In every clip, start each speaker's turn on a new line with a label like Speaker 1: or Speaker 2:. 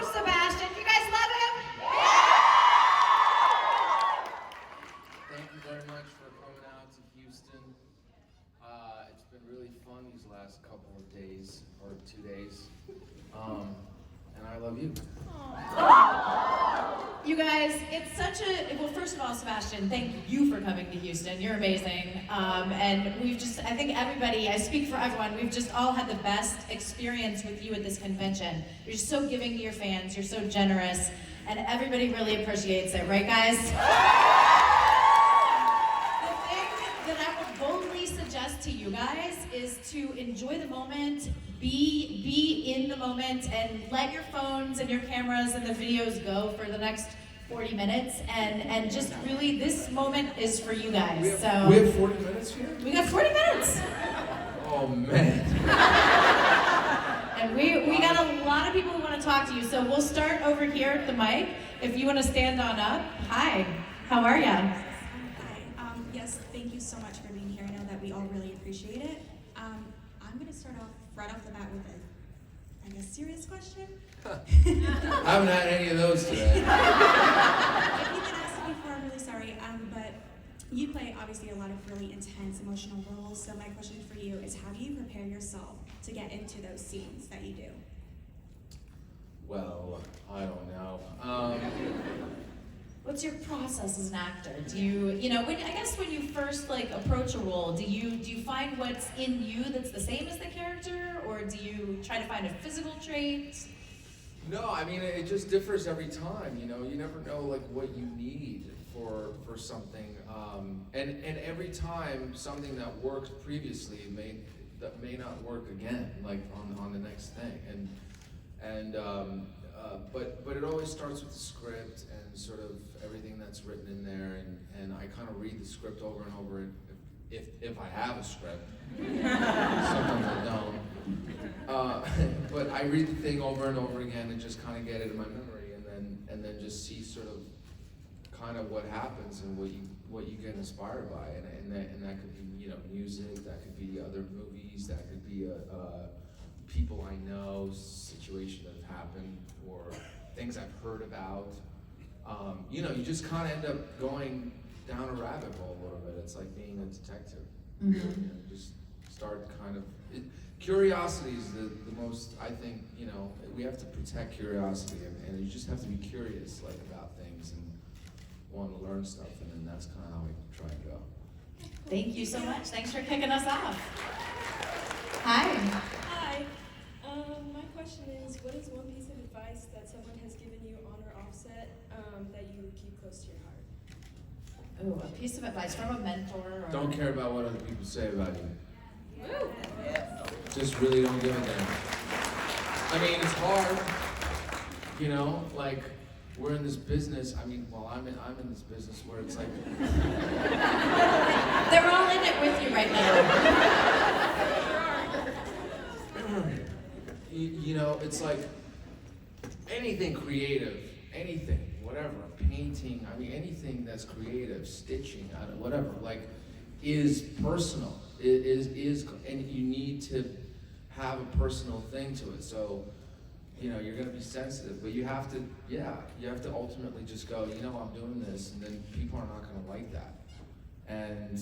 Speaker 1: Sebastian. You guys love him?
Speaker 2: Thank you very much for coming out to Houston. It's been really fun these last couple of days, or 2 days. And I love you.
Speaker 1: You guys, it's such a, well, first of all, Sebastian, thank you for coming to Houston. You're amazing. And we've just, I think everybody, I speak for everyone, we've just all had the best experience with you at this convention. You're just so giving to your fans, you're so generous, and everybody really appreciates it, right guys? The thing that I would boldly suggest to you guys is to enjoy the moment, be in the moment, and let your phones and your cameras and the videos go for the next 40 minutes, and just really, this moment is for you guys.
Speaker 2: We have 40 minutes here?
Speaker 1: We got 40 minutes.
Speaker 2: Oh man.
Speaker 1: And we got a lot of people who want to talk to you, so we'll start over here at the mic. If you want to stand on up. Hi, how are ya?
Speaker 3: Hi. Yes, thank you so much for being here. I know that we all really appreciate it. I'm going to start off right off the bat with a serious question.
Speaker 2: I haven't had any of those today.
Speaker 3: If you've been asked it before, I'm really sorry. But you play obviously a lot of really intense emotional roles. So my question for you is, how do you prepare yourself to get into those scenes that you do?
Speaker 2: Well, I don't know.
Speaker 1: What's your process as an actor? Do you I guess when you first approach a role, do you find what's in you that's the same as the character, or do you try to find a physical trait?
Speaker 2: No, I mean, it just differs every time, you never know what you need for something. And every time something that worked previously may not work again, on the next thing. But it always starts with the script and sort of everything that's written in there, and I kind of read the script over and over if I have a script. Sometimes I don't. But I read the thing over and over again and just kind of get it in my memory, and then just see sort of kind of what happens and what you get inspired by, and that could be music, that could be other movies, that could be people I know, situations that have happened, or things I've heard about. You just kind of end up going down a rabbit hole a little bit. It's like being a detective.
Speaker 1: Mm-hmm.
Speaker 2: Just start kind of. Curiosity is the most, I think, we have to protect curiosity, and you just have to be curious about things and want to learn stuff, and then that's kind of how I try and go.
Speaker 1: Thank you so much. Thanks for kicking us off. Hi.
Speaker 4: Hi. My question is, what is one piece of advice that someone has given you on or off set that you keep close to your heart?
Speaker 1: Oh, a piece of advice from a mentor. Or... Don't
Speaker 2: care about what other people say about you.
Speaker 1: Woo.
Speaker 2: Just really don't give a damn. I mean, it's hard, we're in this business. I mean, I'm in this business where it's like
Speaker 1: they're all in it with you right now.
Speaker 2: It's like anything creative, anything, whatever, painting, I mean, anything that's creative, stitching, whatever, is personal. It is, and you need to have a personal thing to it. So, you're gonna be sensitive, but you have to ultimately just go, I'm doing this, and then people are not gonna like that. And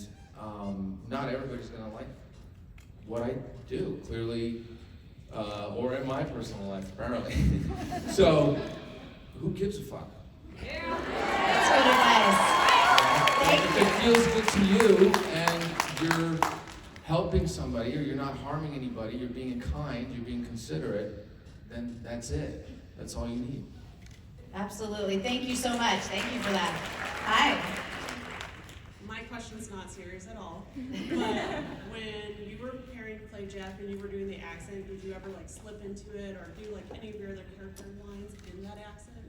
Speaker 2: not everybody's gonna like what I do, clearly, or in my personal life, apparently. So, who gives a fuck?
Speaker 1: Yeah. That's good advice.
Speaker 2: If it feels good to you, and you're helping somebody, or you're not harming anybody, you're being kind, you're being considerate, then that's it. That's all you need.
Speaker 1: Absolutely. Thank you so much. Thank you for that. Hi.
Speaker 5: My question's not serious at all, but when you were preparing to play Jeff and you were doing the accent, did you ever slip into it or do any of your other character lines in that accent?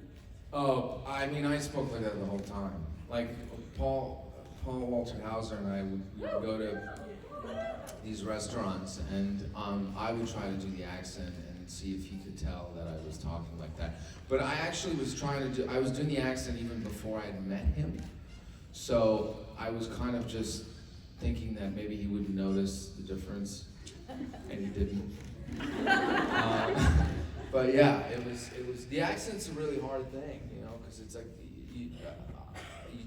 Speaker 2: Oh, I mean, I spoke like that the whole time. Paul Walter Hauser and I would go to these restaurants, and I would try to do the accent and see if he could tell that I was talking like that. But I actually was I was doing the accent even before I had met him. So I was kind of just thinking that maybe he wouldn't notice the difference, and he didn't. But yeah, it was the accent's a really hard thing, you know, because it's like you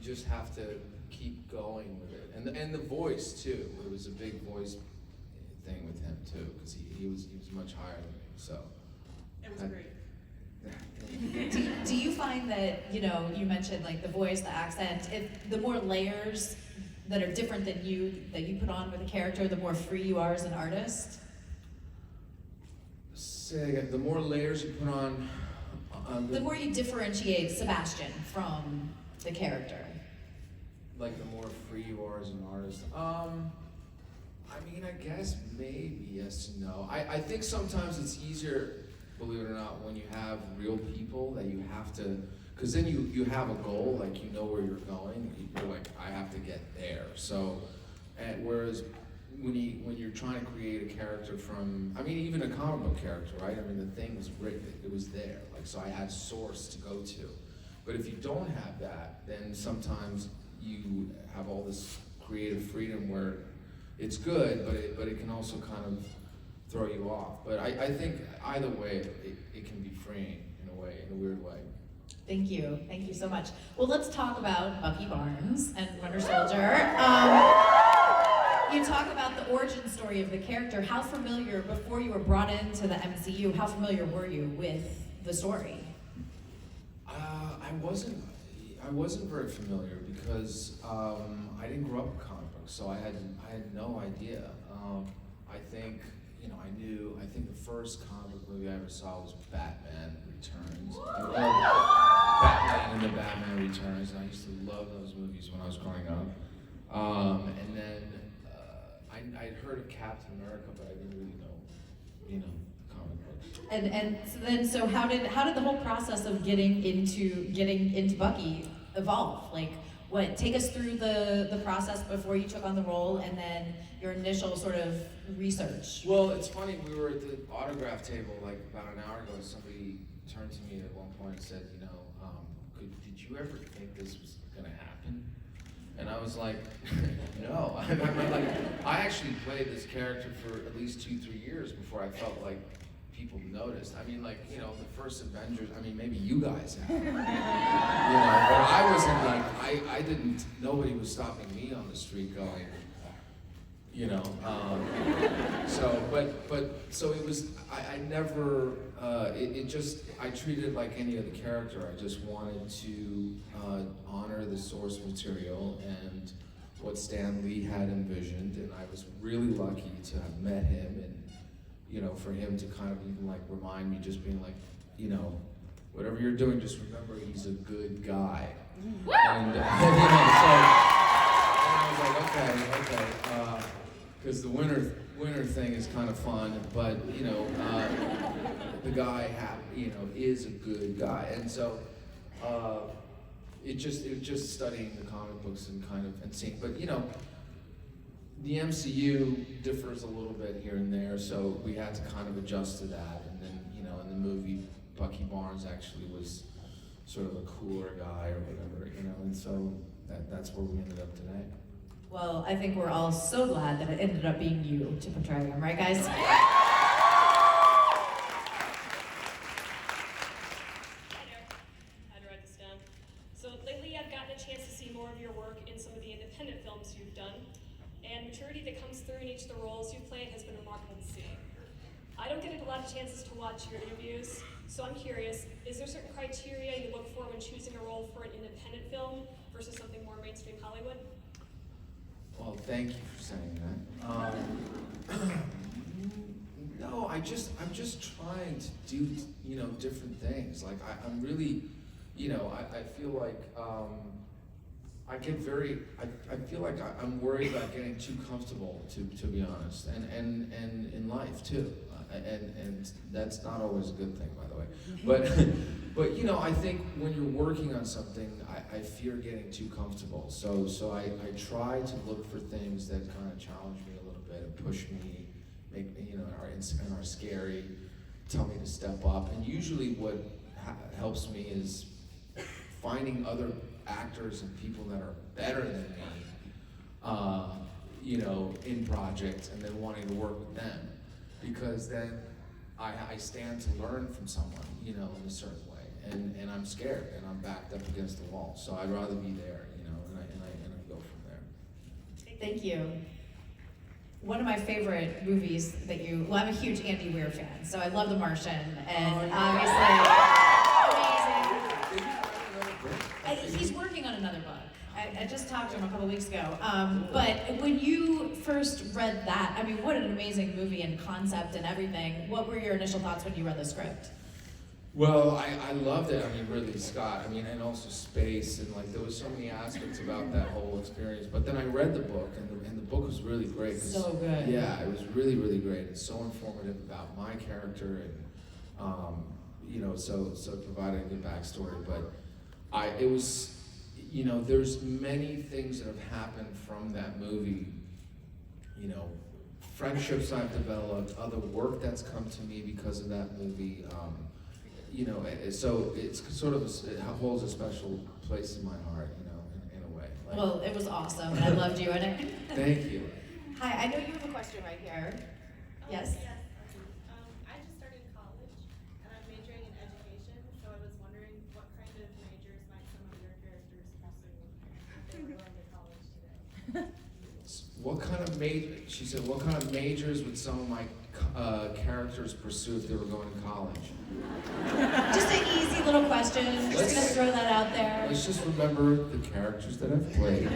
Speaker 2: just have to keep going with it, and the voice too. It was a big voice thing with him too, because he was much higher than me, so.
Speaker 5: It was great.
Speaker 1: Do you find that, you know, you mentioned like the voice, the accent, if the more layers that are different than you, that you put on with a character, the more free you are as an artist?
Speaker 2: Say again, the more layers you put on
Speaker 1: The more you differentiate Sebastian from the character.
Speaker 2: like the more free you are as an artist. I mean, I guess maybe yes and no. I think sometimes it's easier, believe it or not, when you have real people that you have to, because then you have a goal, like you know where you're going. You're like, I have to get there. So, and whereas when you're trying to create a character from, I mean, even a comic book character, right? I mean, the thing was written, it was there. Like, so I had source to go to. But if you don't have that, then sometimes you have all this creative freedom where it's good, but it can also kind of throw you off. But I think either way, it can be freeing in a way, in a weird way.
Speaker 1: Thank you so much. Well, let's talk about Bucky Barnes and Winter Soldier. You talk about the origin story of the character. How familiar, before you were brought into the MCU, how familiar were you with the story?
Speaker 2: I wasn't very familiar because I didn't grow up with comic books, so I had no idea. I think, you know, I think the first comic book movie I ever saw was Batman Returns. Batman and the Batman Returns, and I used to love those movies when I was growing up. And then I'd heard of Captain America, but I didn't really know, you know, comic books.
Speaker 1: So how did the whole process of getting into Bucky evolve? Like, take us through the process before you took on the role, and then your initial sort of research.
Speaker 2: Well, it's funny, we were at the autograph table like about an hour ago, and somebody turned to me at one point and said, you know, did you ever think this was gonna happen? And I was like, no. I actually played this character for at least 2-3 years before I felt like people noticed. I mean, like, you know, the first Avengers, I mean, maybe you guys have. You know, but I wasn't like, I didn't, nobody was stopping me on the street going, you know. So it was, I never, I treated it like any other character. I just wanted to honor the source material and what Stan Lee had envisioned, and I was really lucky to have met him, and, you know, for him to kind of even like remind me, just being like, you know, whatever you're doing, just remember he's a good guy. And, you know, so, and I was like, okay, because the winter thing is kind of fun, but, you know, the guy is a good guy, and so it was just studying the comic books and kind of and seeing, but, you know, the MCU differs a little bit here and there, so we had to kind of adjust to that, and then, you know, in the movie, Bucky Barnes actually was sort of a cooler guy or whatever, you know, and so that's where we ended up today.
Speaker 1: Well, I think we're all so glad that it ended up being you to portray him, right, guys?
Speaker 4: I had to write this down. So lately I've gotten a chance to see more of your work in some of the independent films you've done, and maturity that comes through in each of the roles you've played has been remarkable to see. I don't get a lot of chances to watch your interviews, so I'm curious, is there certain criteria you look for when choosing a role for an independent film versus something more mainstream Hollywood?
Speaker 2: Well, thank you for saying that. No, I'm just trying to do, you know, different things. Like I'm really, you know, I feel like I feel like I'm worried about getting too comfortable, to be honest, and in life too, and that's not always a good thing, by the way. But you know, I think when you're working on something, I fear getting too comfortable. So I try to look for things that kind of challenge me a little bit and push me, make me, you know, and are scary, tell me to step up. And usually what helps me is finding other actors and people that are better than me, you know, in projects, and then wanting to work with them, because then I stand to learn from someone, you know, in a certain way, and I'm scared, and I'm backed up against the wall. So I'd rather be there, you know, and I go from there.
Speaker 1: Thank you. One of my favorite movies that well, I'm a huge Andy Weir fan, so I love The Martian, and obviously, he's working on another book. I just talked to him a couple weeks ago. But when you first read that, I mean, what an amazing movie and concept and everything. What were your initial thoughts when you read the script?
Speaker 2: Well, I loved it. I mean, Ridley Scott. I mean, and also space, and like there was so many aspects about that whole experience. But then I read the book, and the book was really great.
Speaker 1: So good.
Speaker 2: Yeah, it was really, really great. It's so informative about my character, and you know, so providing a good backstory. But it was, you know, there's many things that have happened from that movie. You know, friendships I've developed, other work that's come to me because of that movie. You know, so it's sort of it holds a special place in my heart, you know, in a way. Like,
Speaker 1: Well, it was awesome, and I loved you in it.
Speaker 2: thank you.
Speaker 1: Hi, I know you have a question right here. Yes?
Speaker 6: Yes. I just started college, and I'm majoring in education, so I was wondering what kind of majors might some of your characters pursue if they were going to college today?
Speaker 2: What kind of she said, what kind of majors would some of my characters pursue if they were going to college?
Speaker 1: Just an easy little question. Just gonna throw that out there.
Speaker 2: Let's just remember the characters that I've played.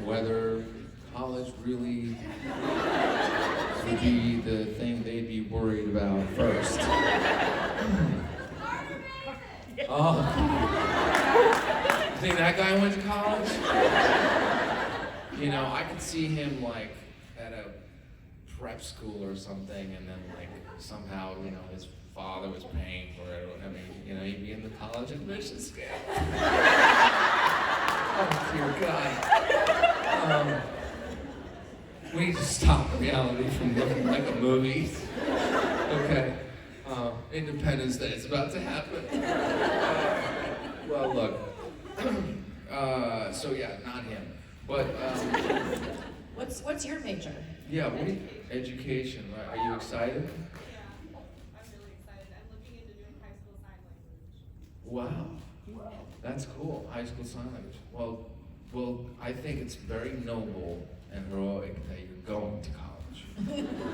Speaker 2: Whether college really would be the thing they'd be worried about first. Oh. You think that guy went to college? You know, I could see him like at a prep school or something, and then like somehow, you know, his father was paying for it. I mean, you know, he'd be in the college admission scale. Oh dear God. We need to stop reality from looking like a movie. Okay. Independence Day is about to happen. Well, look. So yeah, not him. But
Speaker 1: What's your major?
Speaker 2: yeah, education, right? Are you excited?
Speaker 6: Yeah, I'm really excited. I'm looking into doing high school sign language.
Speaker 2: Wow. That's cool. High school sign language. Well, I think it's very noble and heroic that you're going to college.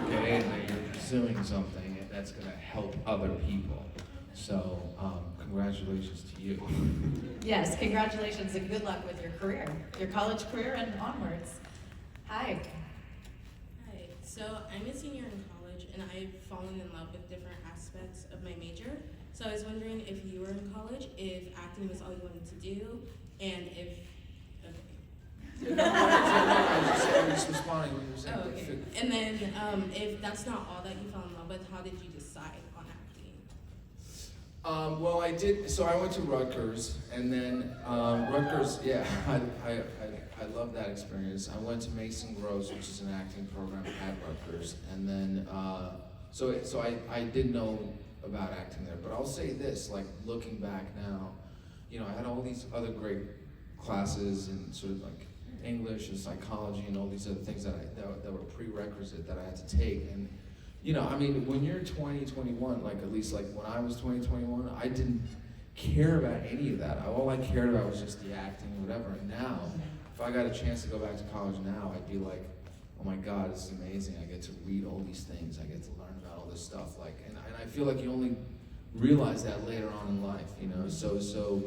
Speaker 2: Okay, and that you're pursuing something that's going to help other people. So, congratulations to you.
Speaker 1: Yes, congratulations and good luck with your career, your college career and onwards. Hi.
Speaker 7: Hi, so I'm a senior in college and I've fallen in love with different aspects of my major. So I was wondering if you were in college, if acting was all you wanted to do, and if,
Speaker 2: I was just responding when you were saying.
Speaker 7: Oh, okay. And then if that's not all that you fell in love with, how did you decide on acting?
Speaker 2: Well, I did. So I went to Rutgers, and then Rutgers. Yeah, I love that experience. I went to Mason Gross, which is an acting program at Rutgers, and then so I did know about acting there. But I'll say this: like looking back now, you know, I had all these other great classes and sort of like English and psychology and all these other things that were prerequisite that I had to take. And you know, I mean, when you're 20, 21, like at least like when I was 20, 21, I didn't care about any of that. All I cared about was just the acting and whatever. And now, if I got a chance to go back to college now, I'd be like, oh my God, this is amazing. I get to read all these things. I get to learn about all this stuff. Like, and I feel like you only realize that later on in life, you know? So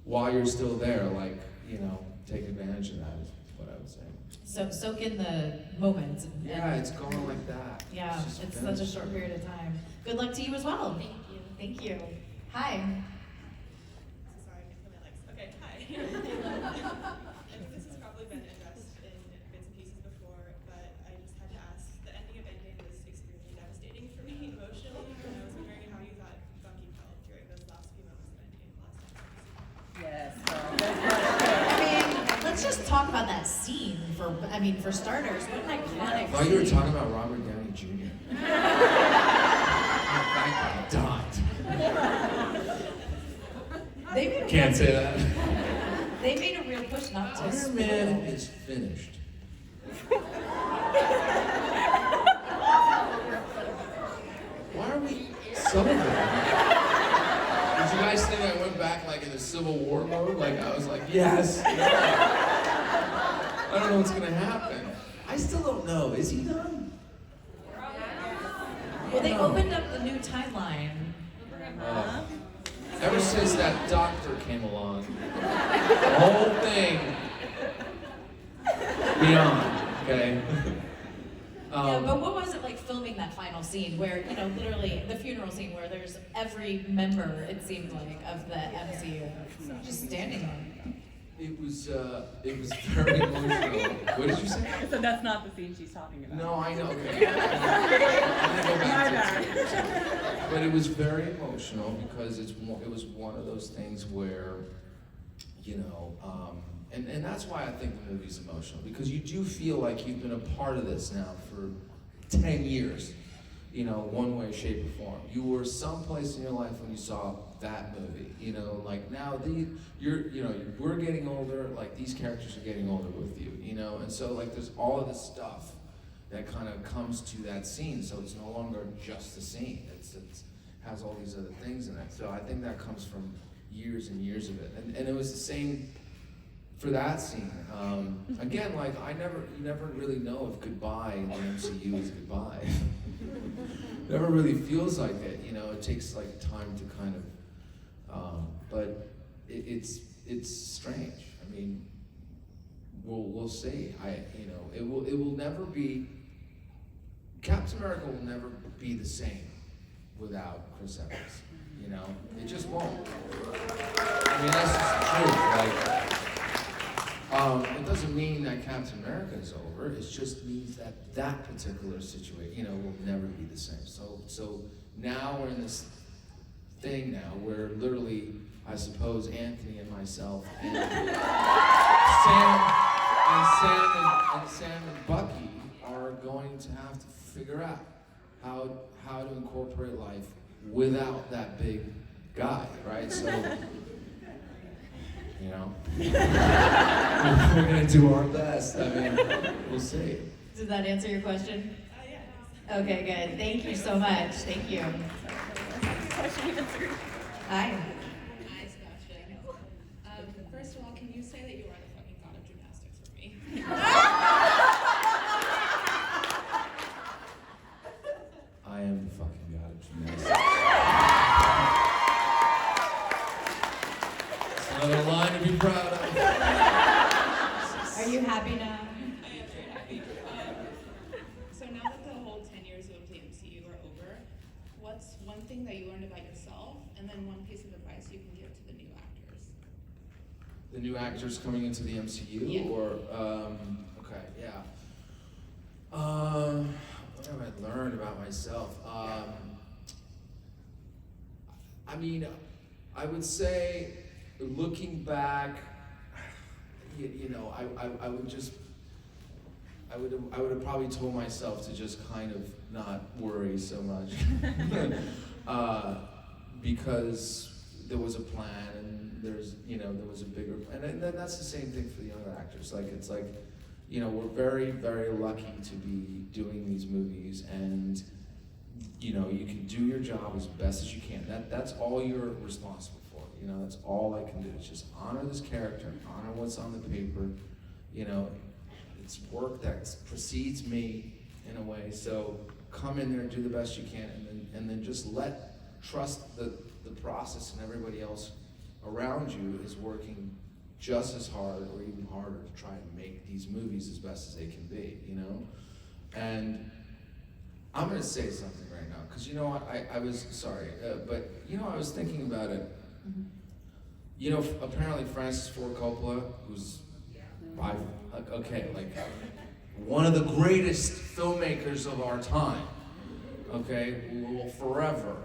Speaker 2: while you're still there, like, you know, take advantage of that is what I would say.
Speaker 1: So soak in the moment.
Speaker 2: Yeah, it's going like that.
Speaker 1: Yeah,
Speaker 2: just
Speaker 1: it's such a short period of time. Good luck to you as well.
Speaker 7: Thank you.
Speaker 1: Thank you. Hi.
Speaker 6: So sorry, I can't put my legs. Okay, hi. And this has probably been addressed in bits and pieces before, but I just had to ask. The ending of Endgame was extremely devastating for me emotionally, and I was wondering how you thought Bucky felt during those last few moments of Endgame last time.
Speaker 8: Yes.
Speaker 1: I mean, let's just talk about that scene for starters. What an iconic
Speaker 2: I thought you were
Speaker 1: scene.
Speaker 2: talking about Robert Downey Jr. That guy died.
Speaker 1: They made a
Speaker 2: Can't say that.
Speaker 1: They made a real push not to
Speaker 2: Iron Man is finished. Why are we celebrating? Did you guys think I went back like in the Civil War mode? Like I was like, yes. No. I don't know what's gonna happen. I still don't know. Is he done?
Speaker 1: Well, they opened up the new timeline.
Speaker 2: Ever since that doctor came along, the whole thing beyond. Okay.
Speaker 1: Yeah, but what was it like filming that final scene where, you know, literally the funeral scene where there's every member, it seemed like, of the MCU just standing there?
Speaker 2: It was very emotional. What did you say?
Speaker 8: So that's not the scene she's talking about.
Speaker 2: No, I know. Okay. I'm gonna go back to it. But it was very emotional because it was one of those things where, you know, and that's why I think the movie's emotional, because you do feel like you've been a part of this now for 10 years, you know, one way, shape, or form. You were someplace in your life when you saw that movie, you know, like now we're getting older, like these characters are getting older with you, you know, and so like there's all of this stuff that kind of comes to that scene, so it's no longer just a scene, it has all these other things in it. So I think that comes from years and years of it, and it was the same for that scene. Again, like you never really know if goodbye in the MCU is goodbye. Never really feels like it, you know. It takes like time to kind of, but it's strange. I mean, we'll see. It will never be. Captain America will never be the same without Chris Evans. You know, it just won't. I mean, that's just the truth. It doesn't mean that Captain America is over. It just means that that particular situation, you know, will never be the same. So now we're in this thing now where literally, I suppose, Anthony and myself and Sam and Bucky are going to have to figure out how to incorporate life without that big guy, right? So, you know, we're gonna do our best. I mean, we'll see.
Speaker 1: Does that answer your question?
Speaker 6: Yeah.
Speaker 1: Okay, good. Thank you so much. Thank you. Hi.
Speaker 9: Hi, Sebastian. First of all, can you say that you are the fucking god of gymnastics for me?
Speaker 2: I am the fucking god of gymnastics. It's another line to be proud of.
Speaker 1: Are you happy now?
Speaker 9: I am very happy. So now that the whole 10 years of the MCU are over, what's one thing that you learned about yourself, and then one piece of advice you can give to the new actors?
Speaker 2: The new actors coming into the MCU,
Speaker 9: Yeah.
Speaker 2: or okay, yeah. What have I learned about myself? I mean, I would say, looking back, you know, I would have probably told myself to just kind of not worry so much, because there was a plan, and there was a bigger plan, and then that's the same thing for the other actors. Like, it's like, you know, we're very, very lucky to be doing these movies, and you know, you can do your job as best as you can. That's all you're responsible for. You know, that's all I can do. It's just honor this character, honor what's on the paper. You know, it's work that precedes me in a way. So come in there, do the best you can, and then just trust the process, and everybody else around you is working just as hard or even harder to try and make these movies as best as they can be. You know, and I'm gonna say something right now, because you know what, I was sorry, but you know, I was thinking about it.
Speaker 1: Mm-hmm.
Speaker 2: You know, apparently Francis Ford Coppola, who's one of the greatest filmmakers of our time, okay, will forever,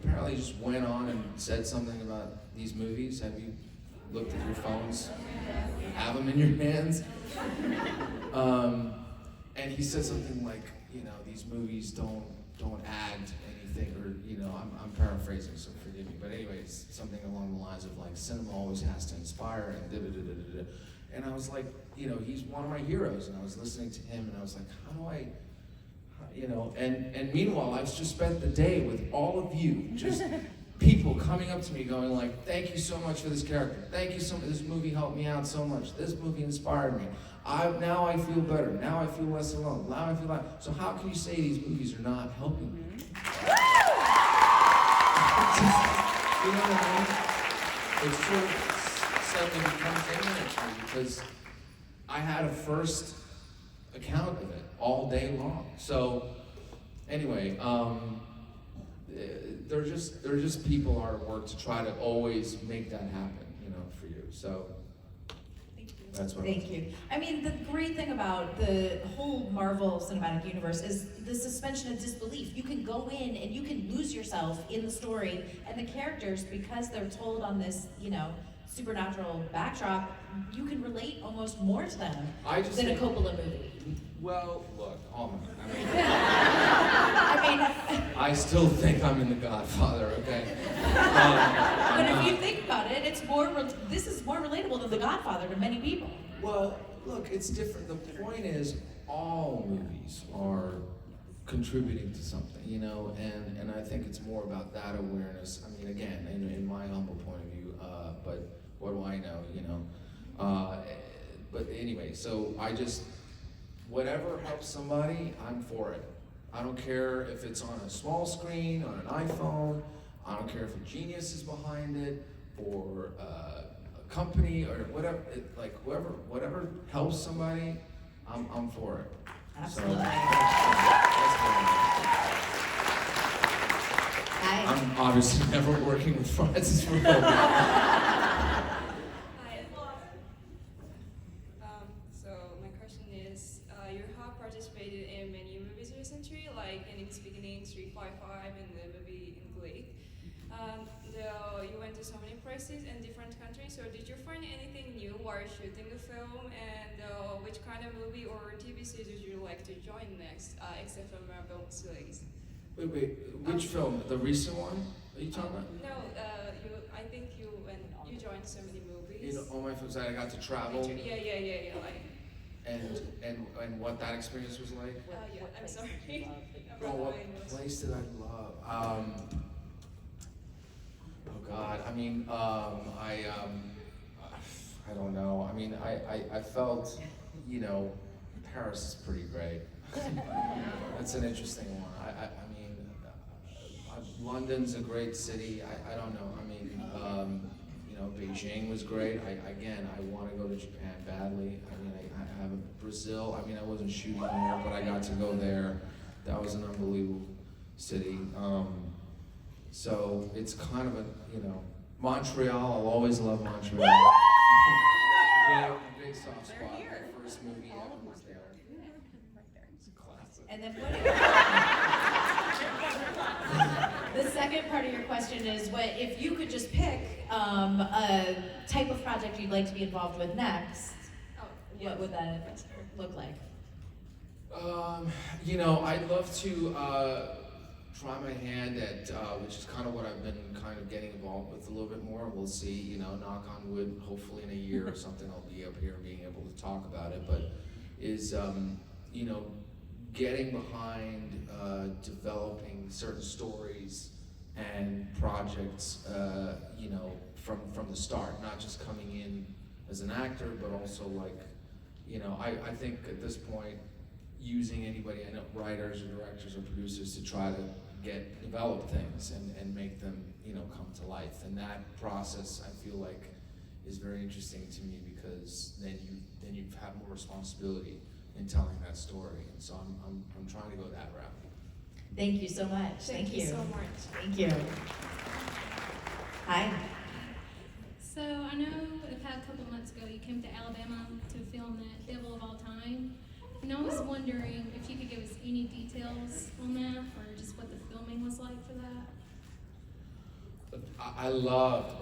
Speaker 2: apparently just went on and said something about these movies. Have you looked at your phones? Have them in your hands? And he said something like, you know, these movies don't add anything, or, you know, I'm paraphrasing, so forgive me, but anyways, something along the lines of like, cinema always has to inspire, and da-da-da-da-da. And I was like, you know, he's one of my heroes, and I was listening to him, and I was like, you know, and meanwhile, I've just spent the day with all of you, just people coming up to me going like, thank you so much for this character. Thank you so much. This movie helped me out so much. This movie inspired me. Now I feel better. Now I feel less alone. Now I feel like, so how can you say these movies are not helping me? You know what I mean? It sort of suddenly becomes imminent to me because I had a first account of it all day long. So anyway, they're just people hard at work to try to always make that happen, you know, for you. So that's what.
Speaker 1: Thank you. I mean, the great thing about the whole Marvel Cinematic Universe is the suspension of disbelief. You can go in and you can lose yourself in the story, and the characters, because they're told on this, you know, supernatural backdrop, you can relate almost more to them than a Coppola movie.
Speaker 2: Well, look, hold on.
Speaker 1: I mean,
Speaker 2: I still think I'm in The Godfather, okay?
Speaker 1: but if you think about it, it's more. This is more relatable than The Godfather to many people.
Speaker 2: Well, look, it's different. The point is, all movies are contributing to something, you know, and I think it's more about that awareness. I mean, again, in my humble point of view, but what do I know, you know? But anyway, so whatever helps somebody, I'm for it. I don't care if it's on a small screen, on an iPhone. I don't care if a genius is behind it, or a company, or whatever. Whatever helps somebody, I'm for it.
Speaker 1: Absolutely.
Speaker 2: So, I'm obviously never working with Francis Ford Coppola.
Speaker 6: Hi. So my question is, you have participated in many movies recently, like in its beginning, 355, and the movie in Glade. Though you went to so many places in different countries, so did you find anything new while shooting the film? And which kind of movie or TV series would you like to join next, except for Marvel series?
Speaker 2: Wait, which film? The recent one? Are you talking about?
Speaker 6: No, I think you joined so many movies.
Speaker 2: In all my films, I got to travel.
Speaker 6: Yeah. Like,
Speaker 2: And what that experience was like.
Speaker 6: yeah, I'm sorry.
Speaker 2: Oh, what place did I love? Oh God, I mean, I don't know. I mean, I felt, you know, Paris is pretty great. That's an interesting one. I mean, London's a great city. I don't know. I mean, you know, Beijing was great. I want to go to Japan badly. I mean, I have Brazil. I mean, I wasn't shooting there, but I got to go there. That was an unbelievable city. So it's kind of a, you know, Montreal. I'll always love Montreal. Big soft spot. My first movie ever was there. It's a classic.
Speaker 1: And then the second part of your question is, what if you could just pick a type of project you'd like to be involved with next? What would that look like?
Speaker 2: You know, I'd love to try my hand at, which is kind of what I've been kind of getting involved with a little bit more. We'll see, you know, knock on wood, hopefully in a year or something I'll be up here being able to talk about it, but is, you know, getting behind developing certain stories and projects, you know, from the start, not just coming in as an actor, but also like, you know, I think at this point, using anybody, I know writers or directors or producers to try to develop things and make them, you know, come to life. And that process, I feel like, is very interesting to me because then you have more responsibility in telling that story. And so I'm trying to go that route.
Speaker 1: Thank you so much.
Speaker 6: Thank you so much.
Speaker 1: Thank you. Hi.
Speaker 10: So I know a couple months ago you came to Alabama to film that Devil of All Time. And I was wondering if you could give us any details on that or just what the filming was like for that.
Speaker 2: I loved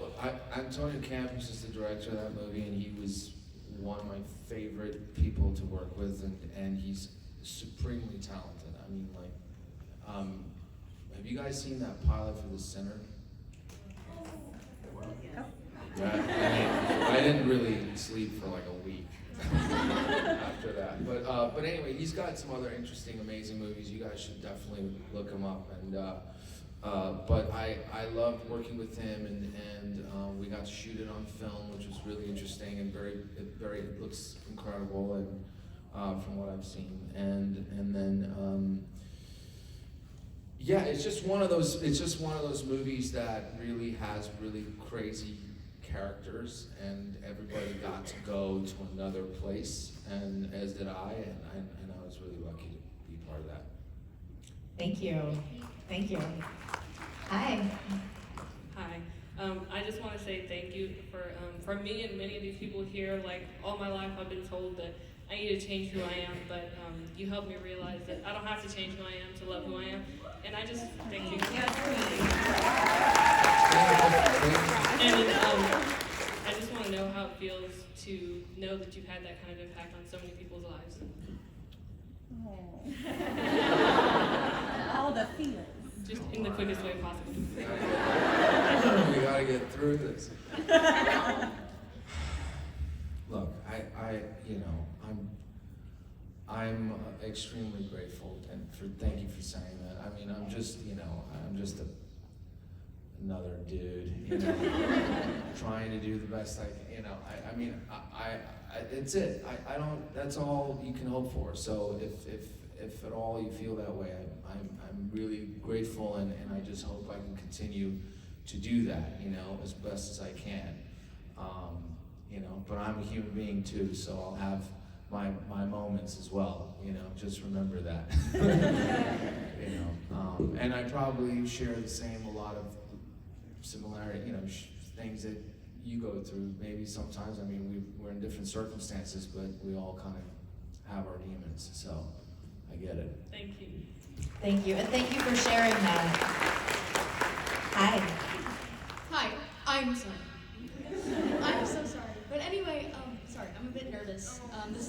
Speaker 2: Antonio Campos is the director of that movie, and he was one of my favorite people to work with, and he's supremely talented. I mean, like, have you guys seen that pilot for The Sinner? Yeah, I didn't really sleep for like a week. after that. But anyway, he's got some other interesting, amazing movies. You guys should definitely look him up. And but I loved working with him, and we got to shoot it on film, which was really interesting and it looks incredible, and from what I've seen. And then yeah, it's just one of those movies that really has really crazy characters, and everybody got to go to another place, and as did I, and I was really lucky to be part of that.
Speaker 1: Thank you. Thank you. Hi.
Speaker 11: Hi. I just want to say thank you for me and many of these people here. Like, all my life I've been told that I need to change who I am, but you helped me realize that I don't have to change who I am to love who I am. And I just thank you. And I just want to know how it feels to know that you've had that kind of impact on so many people's lives.
Speaker 8: All the feelings.
Speaker 11: Just in the quickest way possible.
Speaker 2: We gotta get through this. Look, I'm extremely grateful, and thank you for saying that. I mean, I'm just another dude, trying to do the best I can. I mean, it's it. I don't. That's all you can hope for. So if at all you feel that way, I'm really grateful, and I just hope I can continue to do that, as best as I can. But I'm a human being too, so I'll have my moments as well, just remember that. And I probably share a lot of similarity, things that you go through maybe sometimes. I mean, we're in different circumstances, but we all kind of have our demons, so I get it.
Speaker 11: Thank you.
Speaker 1: Thank you, and thank you for sharing that. Hi.
Speaker 12: Hi, I'm sorry. I'm so sorry. But anyway, sorry, I'm a bit nervous.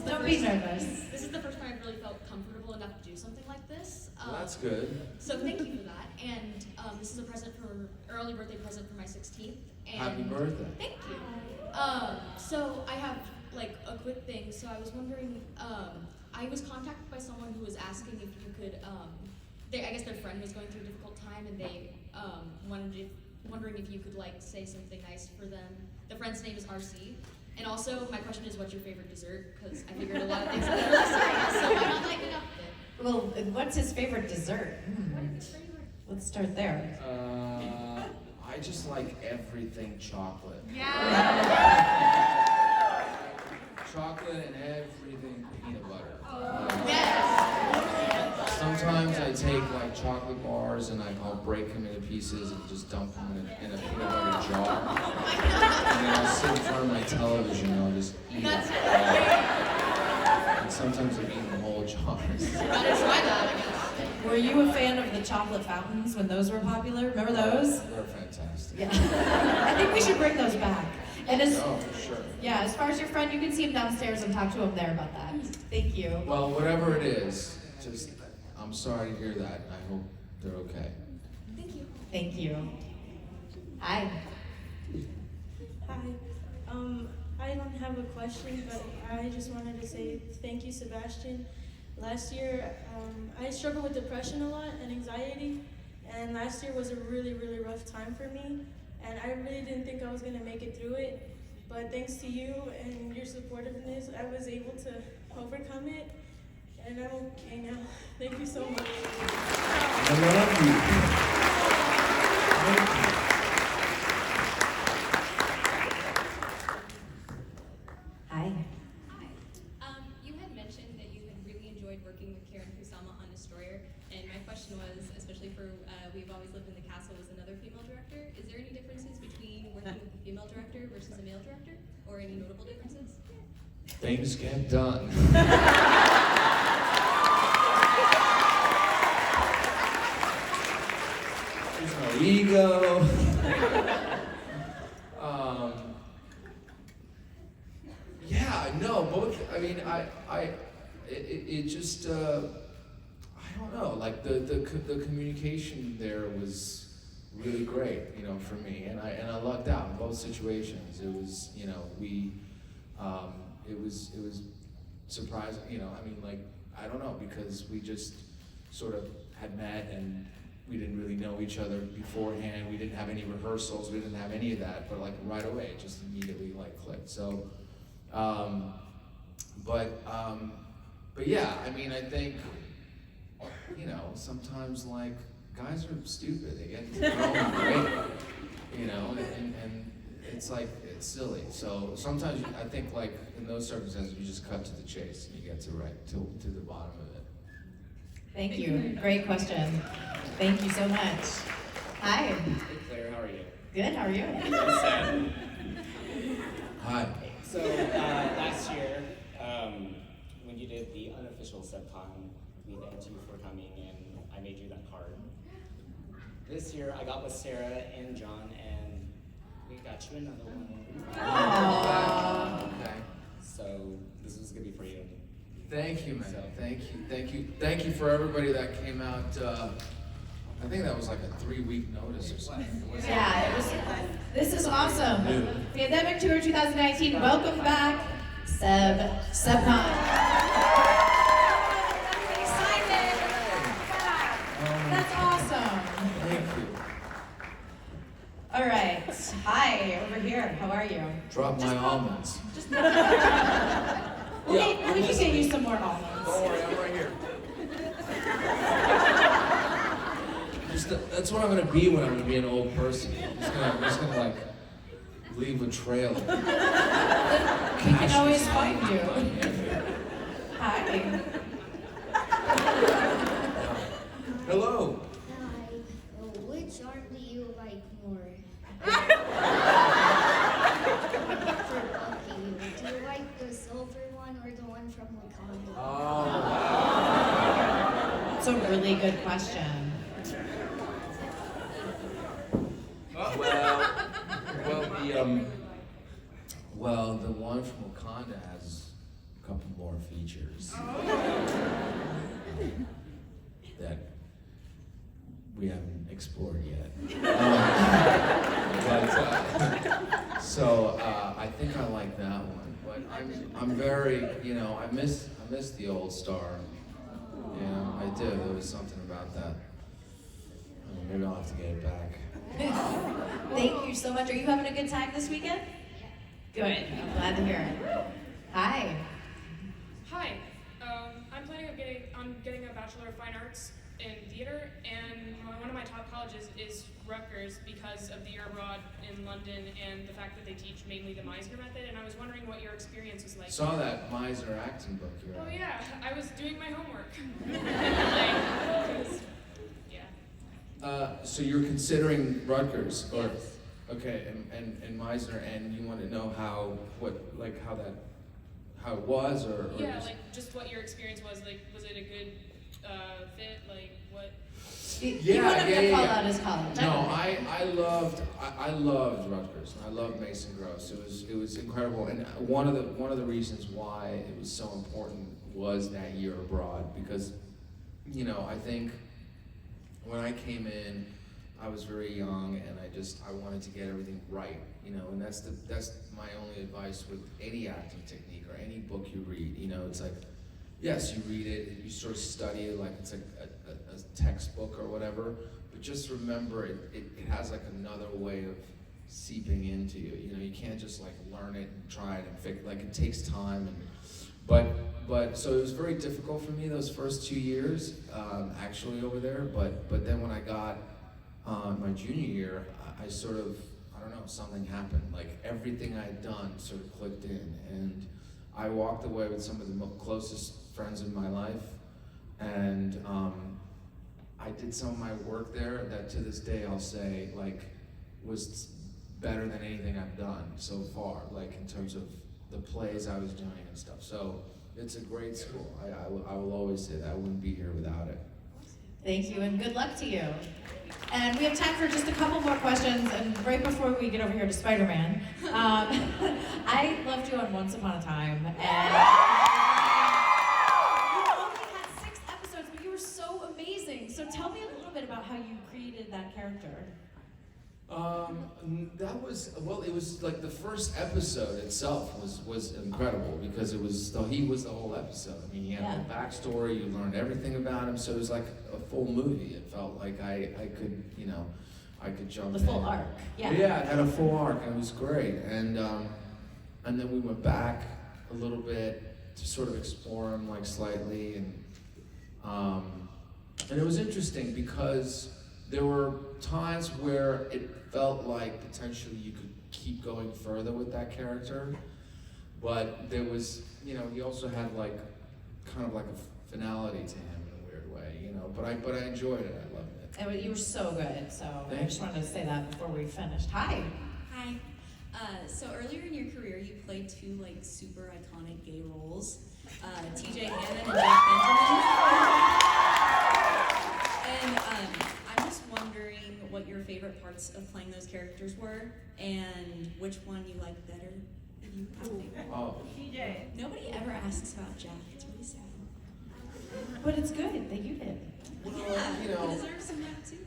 Speaker 1: Don't be nervous.
Speaker 12: This is the first time I've really felt comfortable enough to do something like this.
Speaker 2: Well, that's good.
Speaker 12: So thank you for that. And this is a early birthday present for my 16th. And
Speaker 2: Happy birthday.
Speaker 12: Thank you. So I have like a quick thing. So I was wondering, I was contacted by someone who was asking if you could, I guess their friend was going through a difficult time, and they wondering if you could like say something nice for them. The friend's name is RC. And also, my question is, what's your favorite dessert? Because I figured a lot of things are really serious, so why not lighten it up a bit?
Speaker 1: Well, what's his favorite dessert?
Speaker 12: What is his favorite?
Speaker 1: Let's start there.
Speaker 2: I just like everything chocolate.
Speaker 12: Yeah.
Speaker 2: Chocolate and everything peanut butter.
Speaker 12: Yes.
Speaker 2: Sometimes I take like chocolate bars and I'll break them into pieces and just dump them in a peanut butter jar. And then I'll sit in front of my television and I'll just eat it. And sometimes I'm eating the whole jars.
Speaker 12: Gotta try that, I guess.
Speaker 1: Were you a fan of the chocolate fountains when those were popular? Remember those?
Speaker 2: They're fantastic.
Speaker 1: Yeah. I think we should bring those back. And
Speaker 2: For sure.
Speaker 1: yeah, as far as your friend, you can see him downstairs and talk to him there about that. Thank you.
Speaker 2: Well, whatever it is, I'm sorry to hear that. I hope they're okay.
Speaker 12: Thank you.
Speaker 1: Thank you. Hi.
Speaker 13: Hi. I don't have a question, but I just wanted to say thank you, Sebastian. Last year, I struggled with depression a lot and anxiety, and last year was a really, really rough time for me, and I really didn't think I was going to make it through it, but thanks to you and your supportiveness, I was able to overcome it, and I'm okay now. Thank you so much.
Speaker 2: I love you. Thank you.
Speaker 1: Hi.
Speaker 14: Hi. You had mentioned that you had really enjoyed working with Karen Kusama on Destroyer, and my question was, especially for We've Always Lived in the Castle was another female director, is there any differences between working with a female director versus a male director, or any notable differences?
Speaker 2: Things get done. There's no ego. Yeah, no, both. I mean, it just, I don't know. Like the communication there was really great, for me, and I lucked out in both situations. It was, we it was surprising, you know, I mean, like, I don't know, because we just sort of had met and we didn't really know each other beforehand. We didn't have any rehearsals. We didn't have any of that. But like right away, it just immediately like clicked. So, but yeah, I mean, I think, you know, sometimes like guys are stupid. They get thrown great, you know, and it's like it's silly. So sometimes I think like in those circumstances, you just cut to the chase and you get to the bottom of it.
Speaker 1: Thank you. Great question. Thank you so much. Hi.
Speaker 15: Hey Claire, how are you?
Speaker 1: Good. How are you?
Speaker 15: Sad.
Speaker 2: Hi.
Speaker 15: So last year, when you did the unofficial subcon, we thanked you for coming and I made you that card. This year, I got with Sarah and John and we got you another one.
Speaker 2: Aww. Okay.
Speaker 15: So this is gonna be for you.
Speaker 2: Thank you, man. Thank you for everybody that came out. I think that was like a 3-week notice or something.
Speaker 1: Yeah, it was. This is awesome. Fandemic Tour 2019. Welcome back, Sebcon. Excited. That's awesome.
Speaker 2: Thank you.
Speaker 1: All right. Hi, over here. How are you?
Speaker 2: Drop my almonds.
Speaker 1: We can get you some more almonds.
Speaker 2: Don't worry, I'm right here. That's what I'm gonna be when I'm gonna be an old person. I'm just gonna like leave a trail.
Speaker 1: We can always find you. Hi.
Speaker 2: Hello.
Speaker 16: Hi. Which arm do you like more? For Bucky, do you like the silver one or the one from Wakanda?
Speaker 2: Oh.
Speaker 1: That's a really good question.
Speaker 2: Well, the one from Wakanda has a couple more features that we haven't explored yet. So I think I like that one. But I'm very, you know, I miss the old star. Yeah, I do. There was something about that. Maybe I'll have to get it back.
Speaker 1: Thank you so much. Are you having a good time this weekend? Good. I'm glad to hear it. Hi.
Speaker 4: Hi. I'm planning on getting a Bachelor of Fine Arts in theater, and one of my top colleges is Rutgers because of the year abroad in London and the fact that they teach mainly the Meisner method, and I was wondering what your experience was like.
Speaker 2: Saw that Meisner acting book you're
Speaker 4: Oh
Speaker 2: on.
Speaker 4: yeah, I was doing my homework.
Speaker 2: So you're considering Rutgers, or
Speaker 4: Yes.
Speaker 2: okay, and Meisner, and you want to know how it was, or
Speaker 4: Yeah,
Speaker 2: just,
Speaker 4: like just what your experience was. Like, was it a good fit? Like, what?
Speaker 1: You want him to call out his college.
Speaker 2: No, I loved Rutgers. I loved Mason Gross. It was incredible, and one of the reasons why it was so important was that year abroad, because, you know, I think when I came in, I was very young, and I wanted to get everything right, you know, and that's my only advice with any acting technique or any book you read. You know, it's like, yes, you read it, you sort of study it like it's like a textbook or whatever, but just remember it has like another way of seeping into you. You know, you can't just like learn it and try it and figure, like it takes time, and but so it was very difficult for me those first 2 years actually over there, but then when I got my junior year, I sort of, I don't know, something happened. Like everything I had done sort of clicked in, and I walked away with some of the closest friends in my life, and I did some of my work there that to this day I'll say like was better than anything I've done so far, like in terms of the plays I was doing and stuff. So it's a great school. I will always say that. I wouldn't be here without it.
Speaker 1: Thank you, and good luck to you. And we have time for just a couple more questions, and right before we get over here to Spider-Man, I loved you on Once Upon a Time, and you only had 6 episodes, but you were so amazing. So tell me a little bit about how you created that character.
Speaker 2: That was, well, it was like the first episode itself was incredible because he was the whole episode. I mean, he had a backstory, you learned everything about him, so it was like a full movie. It felt like I could, I could jump in.
Speaker 1: The full arc, yeah.
Speaker 2: Yeah, it had a full arc and it was great. And then we went back a little bit to sort of explore him like slightly and it was interesting because there were times where it felt like potentially you could keep going further with that character, but there was, he also had like kind of like a finality to him in a weird way, but I enjoyed it, I loved it.
Speaker 1: And you were so good, so I
Speaker 2: Thank
Speaker 1: just
Speaker 2: you.
Speaker 1: wanted to say that before we finished. Hi.
Speaker 17: Hi. So earlier in your career, you played two like super iconic gay roles, TJ Hannon and Jack Benjamin. And I'm just wondering what your favorite parts of playing those characters were, and which one you liked better. If you have a favorite.
Speaker 2: Oh.
Speaker 17: TJ. Nobody ever asks about Jack. It's really sad.
Speaker 1: But it's good that you did.
Speaker 2: Well,
Speaker 17: Yeah, he deserves some Jack too.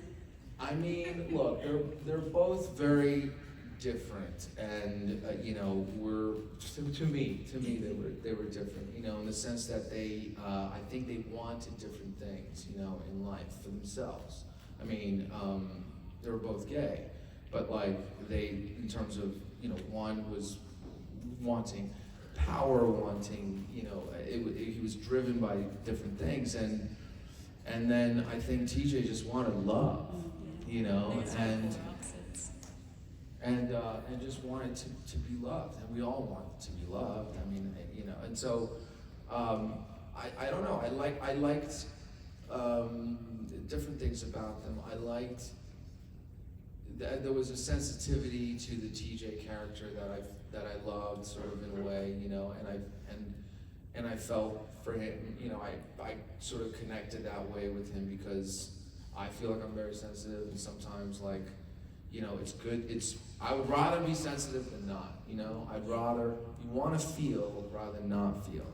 Speaker 2: I mean, look, they're both very different, and we're to me they were different, in the sense that I think they wanted different things, in life for themselves. I mean, they were both gay, but like in terms of one was wanting power, he was driven by different things, and then I think TJ just wanted love, and just wanted to be loved, and we all wanted to be loved. I mean, and so I don't know. I liked different things about them. I liked that there was a sensitivity to the TJ character that I loved, sort of in a way, and I felt for him, I sort of connected that way with him because I feel like I'm very sensitive, and sometimes it's good. I would rather be sensitive than not. I'd rather you want to feel rather than not feel.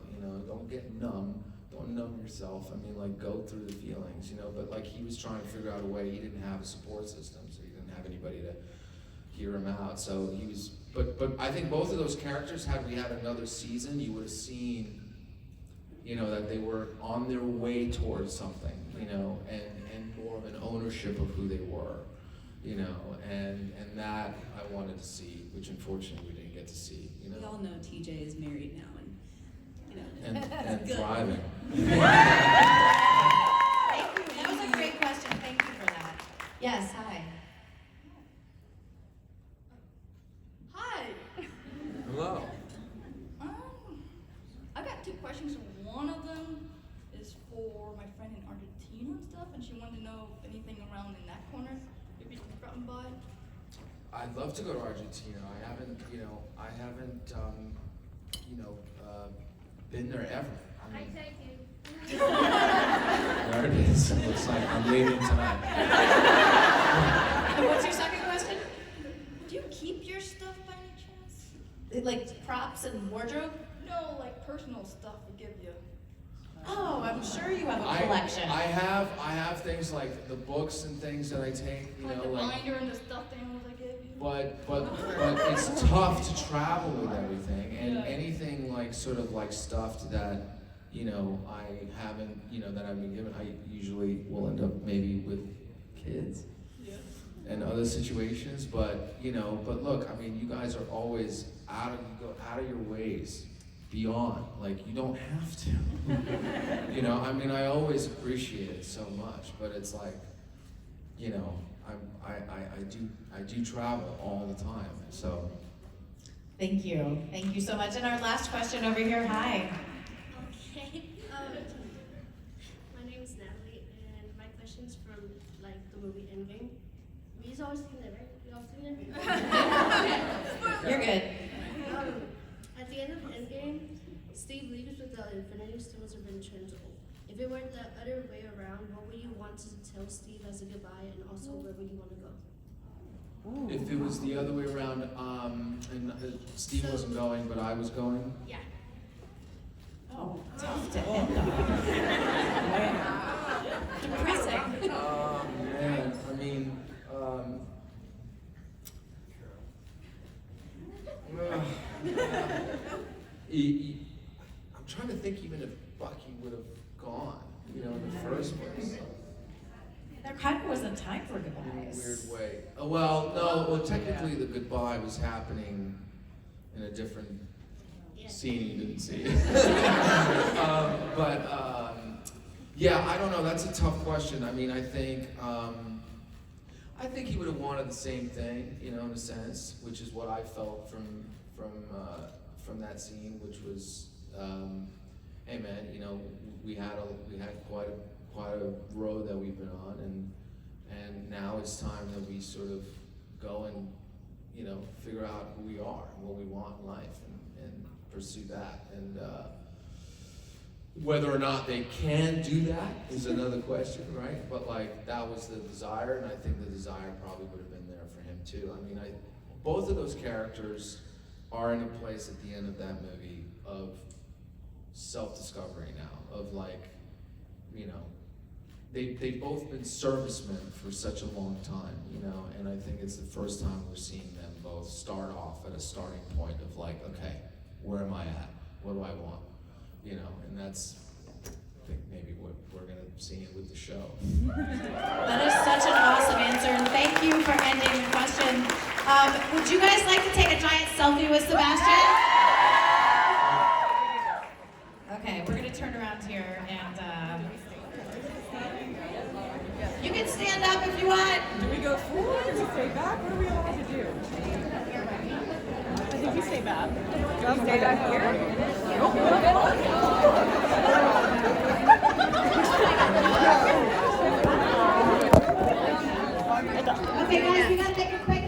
Speaker 2: Don't get numb. Don't numb yourself. I mean, go through the feelings. But he was trying to figure out a way. He didn't have a support system, so he didn't have anybody to hear him out. So he was. But I think both of those characters, had we had another season, you would have seen, that they were on their way towards something. And more of an ownership of who they were. And that I wanted to see, which unfortunately we didn't get to see,
Speaker 17: We all know TJ is married now,
Speaker 2: and thriving.
Speaker 1: Thank you. That was a great question. Thank you for that. Yes, hi.
Speaker 18: Hi.
Speaker 2: Hello.
Speaker 18: I've got two questions. One of them is for my friend in Argentina and stuff, and she wanted to know if anything around in that corner, if you can dropping by.
Speaker 2: I'd love to go to Argentina. I haven't been there ever.
Speaker 18: I take you.
Speaker 2: There it is. It looks like I'm leaving tonight.
Speaker 1: And what's your second question?
Speaker 18: Do you keep your stuff by any chance?
Speaker 1: Like props and wardrobe?
Speaker 18: No, like personal stuff we give you.
Speaker 1: Oh, I'm sure you have a collection.
Speaker 2: I have things like the books and things that I take,
Speaker 18: Like the binder and the stuffed animals I give you.
Speaker 2: But it's tough to travel with everything, and anything sort of stuffed that I haven't that I've been given, I usually will end up maybe with kids and other situations. But look, I mean, you guys are always you go out of your ways beyond, you don't have to. I mean, I always appreciate it so much, but it's I do travel all the time, so.
Speaker 1: Thank you so much. And our last question over here, hi.
Speaker 19: Okay. My name is Natalie, and my question's from the movie Endgame. We've all seen it, right? We all seen it.
Speaker 1: You're good.
Speaker 19: At the end of Endgame, Steve leaves with the Infinity Stones of Vincenzo. If it were the other way around, what would you want to tell Steve as a goodbye, and also where would you want to go?
Speaker 2: If it was the other way around, and Steve wasn't going, but I was going?
Speaker 19: Yeah.
Speaker 1: Oh, tough to end on. Depressing.
Speaker 2: Man, I mean, I'm trying to think even if Bucky would have gone, you know, in the first place.
Speaker 1: There kind of wasn't time for
Speaker 2: In a
Speaker 1: goodbyes.
Speaker 2: weird way. Well, technically the goodbye was happening in a different scene you didn't see. Yeah, I don't know. That's a tough question. I mean, I think he would have wanted the same thing, you know, in a sense, which is what I felt from that scene, which was, hey man, you know, we had quite a road that we've been on, and now it's time that we sort of go and, you know, figure out who we are and what we want in life and pursue that. And whether or not they can do that is another question, right? But like, that was the desire, and I think the desire probably would have been there for him too. I mean, both of those characters are in a place at the end of that movie of self-discovery now, of like, you know, they've both been servicemen for such a long time, you know, and I think it's the first time we're seeing them both start off at a starting point of like, okay, where am I at? What do I want? You know, and that's, I think, maybe what we're gonna see with the show.
Speaker 1: That is such an awesome answer, and thank you for ending the question. Would you guys like to take a giant selfie with Sebastian? Okay, we're gonna turn around here, and you can stand up if you want.
Speaker 8: Do we go forward or do we stay back? What are we allowed to do? I think you stay back. Do you stay back here?
Speaker 1: Okay, guys, we gotta make a quick